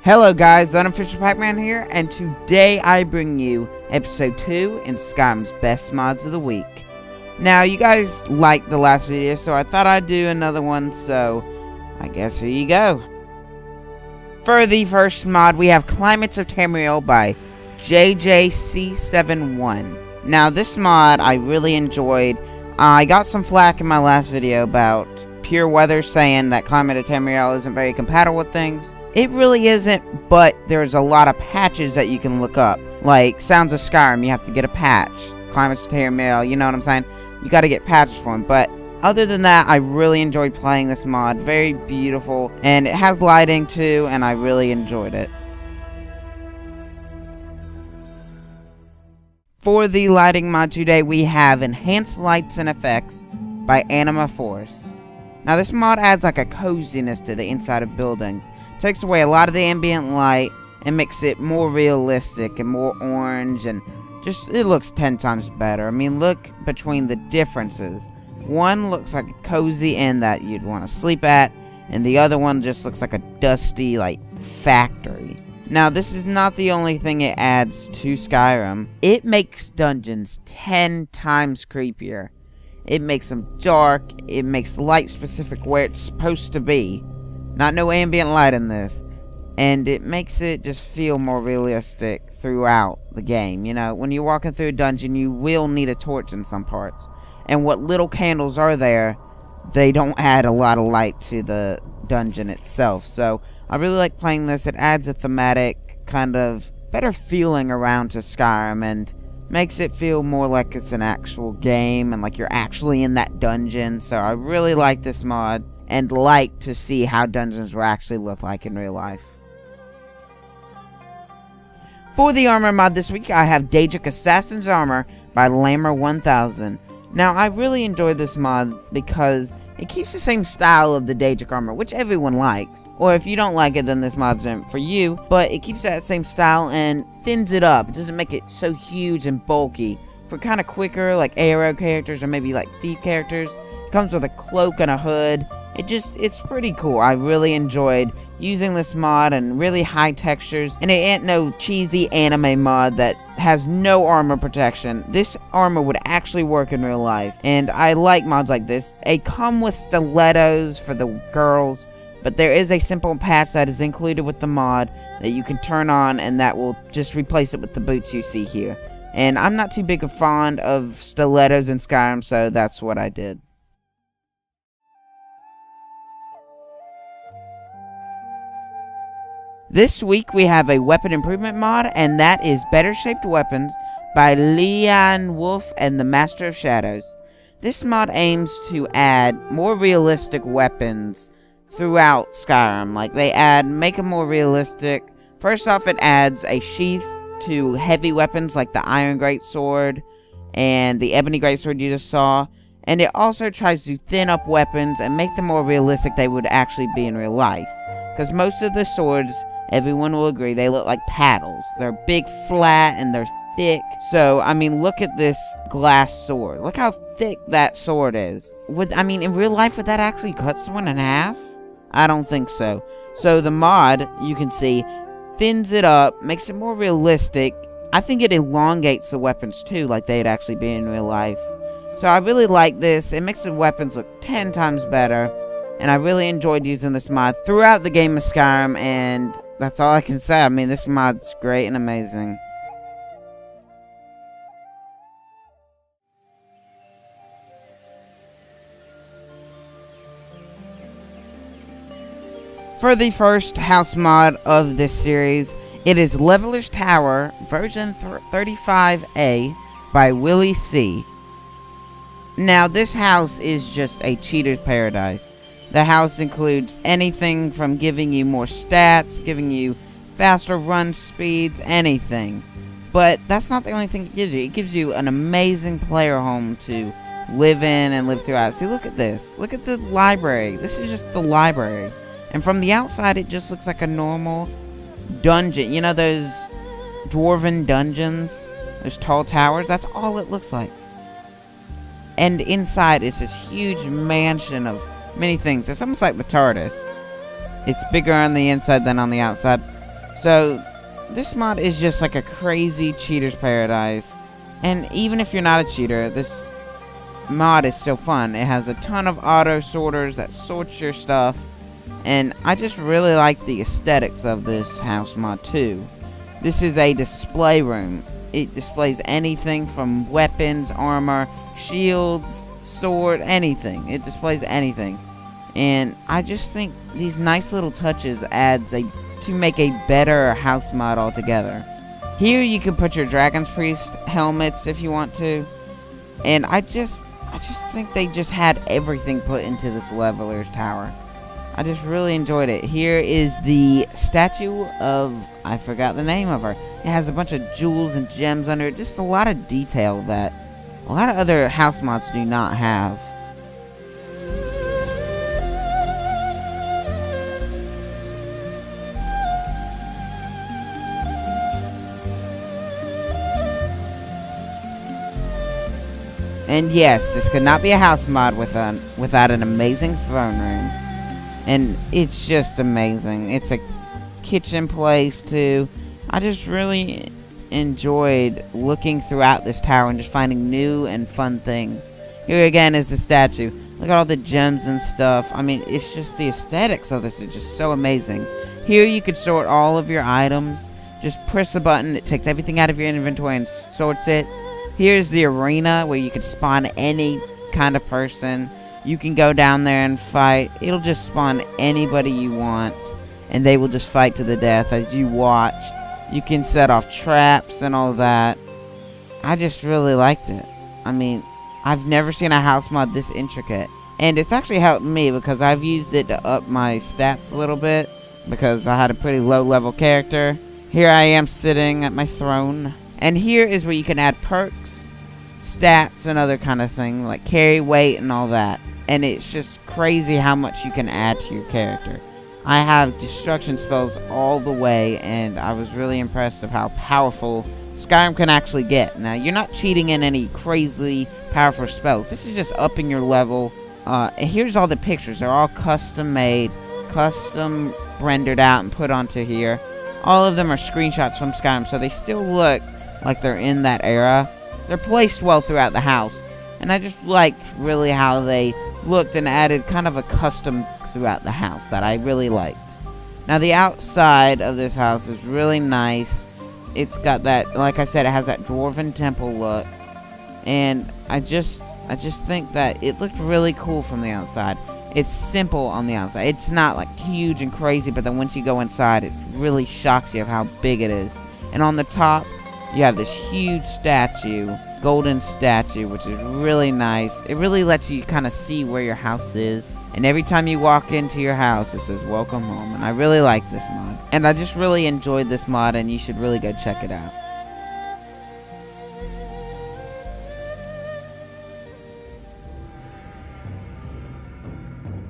Hello guys, Unofficial Pac-Man here, and today I bring you episode 2 in Skyrim's best mods of the week. Now, you guys liked the last video, so I thought I'd do another one, so I guess here you go. For the first mod, we have Climates of Tamriel by JJC71. Now, this mod I really enjoyed. I got some flack in my last video about Pure Weather saying that Climate of Tamriel isn't very compatible with things. It really isn't, but there's a lot of patches that you can look up. Like, Sounds of Skyrim, you have to get a patch. Climates of Tamriel, you know what I'm saying? You gotta get patches for them. But other than that, I really enjoyed playing this mod. Very beautiful, and it has lighting too, and I really enjoyed it. For the lighting mod today, we have Enhanced Lights and Effects by anamorfus. Now, this mod adds like a coziness to the inside of buildings. Takes away a lot of the ambient light and makes it more realistic and more orange, and just it looks 10 times better. I mean, look between the differences. One looks like a cozy inn that you'd want to sleep at, and the other one just looks like a dusty, like, factory. Now, this is not the only thing it adds to Skyrim. It makes dungeons 10 times creepier. It makes them dark, it makes light specific where it's supposed to be. Not no ambient light in this. And it makes it just feel more realistic throughout the game. You know, when you're walking through a dungeon, you will need a torch in some parts. And what little candles are there, they don't add a lot of light to the dungeon itself. So, I really like playing this. It adds a thematic, kind of better feeling around to Skyrim. And makes it feel more like it's an actual game. And like you're actually in that dungeon. So, I really like this mod. And like to see how dungeons will actually look like in real life. For the armor mod this week, I have Daedric Assassin Armor by Lammer1000. Now, I really enjoyed this mod because it keeps the same style of the Daedric armor, which everyone likes. Or if you don't like it, then this mod's not for you. But it keeps that same style and thins it up. It doesn't make it so huge and bulky. For kind of quicker, like arrow characters or maybe like thief characters, it comes with a cloak and a hood. It's pretty cool. I really enjoyed using this mod and really high textures. And it ain't no cheesy anime mod that has no armor protection. This armor would actually work in real life. And I like mods like this. They come with stilettos for the girls. But there is a simple patch that is included with the mod that you can turn on, and that will just replace it with the boots you see here. And I'm not too big a fond of stilettos in Skyrim, so that's what I did. This week we have a weapon improvement mod, and that is Better Shaped Weapons by anWolf and the masterofshadows. This mod aims to add more realistic weapons throughout Skyrim. Like, they make them more realistic. First off, it adds a sheath to heavy weapons like the iron greatsword and the ebony greatsword you just saw. And it also tries to thin up weapons and make them more realistic they would actually be in real life. Because most of the swords, everyone will agree, they look like paddles. They're big, flat, and they're thick. So, I mean, look at this glass sword. Look how thick that sword is. In real life, would that actually cut someone in half? I don't think so. So, the mod, you can see, thins it up, makes it more realistic. I think it elongates the weapons, too, like they'd actually be in real life. So, I really like this. It makes the weapons look 10 times better. And I really enjoyed using this mod throughout the game of Skyrim, and that's all I can say. I mean, this mod's great and amazing. For the first house mod of this series, it is Leveler's Tower version 35A by WillieSea. Now, this house is just a cheater's paradise. The house includes anything from giving you more stats, giving you faster run speeds, anything. But that's not the only thing it gives you. It gives you an amazing player home to live in and live throughout. See, look at this. Look at the library. This is just the library. And from the outside, it just looks like a normal dungeon. You know those dwarven dungeons? Those tall towers? That's all it looks like. And inside is this huge mansion of many things. It's almost like the TARDIS. It's bigger on the inside than on the outside. So this mod is just like a crazy cheater's paradise. And even if you're not a cheater, this mod is still fun. It has a ton of auto sorters that sorts your stuff. And I just really like the aesthetics of this house mod too. This is a display room. It displays anything from weapons, armor, shields, sword, anything. It displays anything. And I just think these nice little touches adds to make a better house mod altogether. Here you can put your Dragon's Priest helmets if you want to. And I just think they just had everything put into this leveler's tower. I just really enjoyed it. Here is the statue of, I forgot the name of her. It has a bunch of jewels and gems under it. Just a lot of detail that a lot of other house mods do not have. And yes, this could not be a house mod without an amazing throne room. And it's just amazing. It's a kitchen place too. I just really enjoyed looking throughout this tower and just finding new and fun things. Here again is the statue. Look at all the gems and stuff. I mean, it's just the aesthetics of this is just so amazing. Here you could sort all of your items. Just press a button. It takes everything out of your inventory and sorts it. Here's the arena where you could spawn any kind of person. You can go down there and fight. It'll just spawn anybody you want, and they will just fight to the death as you watch. You can set off traps and all that. I just really liked it. I mean, I've never seen a house mod this intricate. And it's actually helped me because I've used it to up my stats a little bit because I had a pretty low level character. Here I am sitting at my throne. And here is where you can add perks, stats, and other kind of thing like carry weight and all that. And it's just crazy how much you can add to your character. I have destruction spells all the way, and I was really impressed of how powerful Skyrim can actually get. Now, you're not cheating in any crazy powerful spells. This is just upping your level. Here's all the pictures. They're all custom made, custom rendered out and put onto here. All of them are screenshots from Skyrim, so they still look like they're in that era. They're placed well throughout the house. And I just liked really how they looked and added kind of a custom throughout the house that I really liked. Now the outside of this house is really nice. It's got that, like I said, it has that dwarven temple look. And I just think that it looked really cool from the outside. It's simple on the outside. It's not like huge and crazy, but then once you go inside, it really shocks you of how big it is. And on the top, you have this huge statue, golden statue, which is really nice. It really lets you kind of see where your house is. And every time you walk into your house, it says, "Welcome home." And I really like this mod. And I just really enjoyed this mod, and you should really go check it out.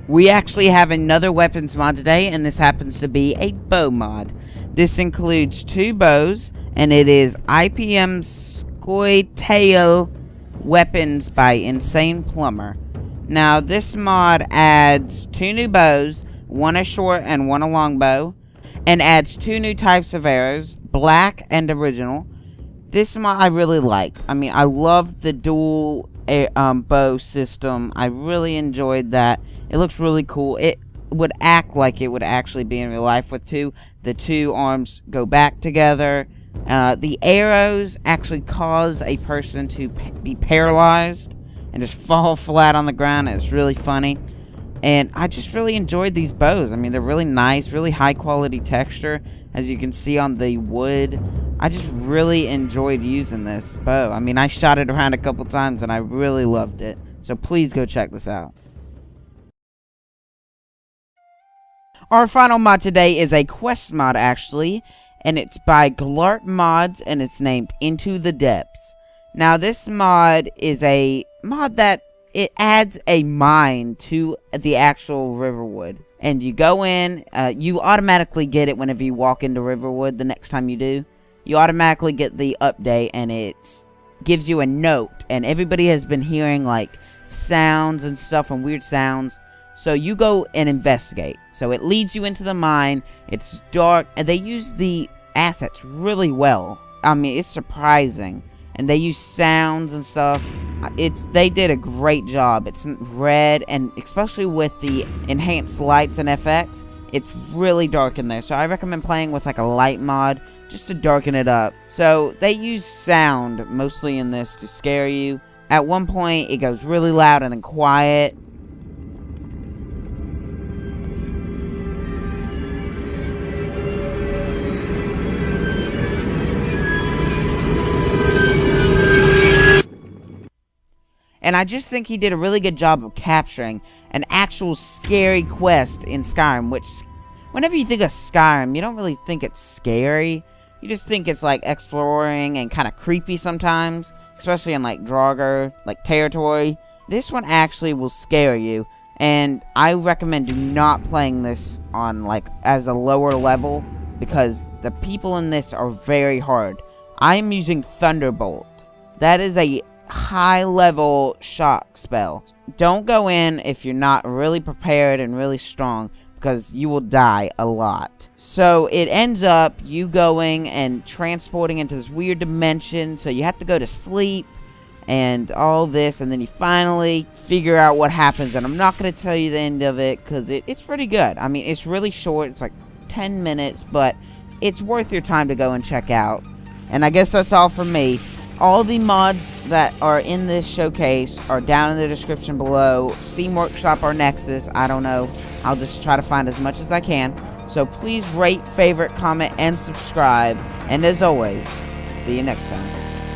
We actually have another weapons mod today, and this happens to be a bow mod. This includes 2 bows, and it is IPM Scoiatael weapons by InsanePlumber. Now, this mod adds 2 new bows, one a short and one a long bow, and adds 2 new types of arrows, black and original. This mod I really like. I mean, I love the dual bow system. I really enjoyed that. It looks really cool. It would act like it would actually be in real life with the 2 arms go back together. The arrows actually cause a person to be paralyzed and just fall flat on the ground. It's really funny. And I just really enjoyed these bows. I mean, they're really nice, really high quality texture, as you can see on the wood. I just really enjoyed using this bow. I mean, I shot it around a couple times and I really loved it. So please go check this out. Our final mod today is a quest mod, actually, and it's by GLArtMods, and it's named Into the Depths. Now, this mod is a mod that it adds a mine to the actual Riverwood. And you go in, you automatically get it whenever you walk into Riverwood the next time you do. You automatically get the update, and it gives you a note. And everybody has been hearing, like, sounds and stuff and weird sounds. So you go and investigate. So it leads you into the mine. It's dark, and they use the assets really well. I mean, it's surprising. And they use sounds and stuff. They did a great job. It's red, and especially with the enhanced lights and FX, it's really dark in there. So I recommend playing with like a light mod just to darken it up. So they use sound mostly in this to scare you. At one point, it goes really loud and then quiet. And I just think he did a really good job of capturing an actual scary quest in Skyrim, which, whenever you think of Skyrim, you don't really think it's scary. You just think it's like exploring and kind of creepy sometimes, especially in like Draugr, like territory. This one actually will scare you, and I recommend do not playing this on like as a lower level, because the people in this are very hard. I am using Thunderbolt. That is a high level shock spell. Don't go in if you're not really prepared and really strong, because you will die a lot. So it ends up you going and transporting into this weird dimension, so you have to go to sleep and all this, and then you finally figure out what happens. And I'm not going to tell you the end of it, because it's pretty good. I mean, it's really short. It's like 10 minutes, but it's worth your time to go and check out. And I guess that's all from me. All the mods that are in this showcase are down in the description below. Steam Workshop or Nexus, I don't know. I'll just try to find as much as I can. So please rate, favorite, comment, and subscribe. And as always, see you next time.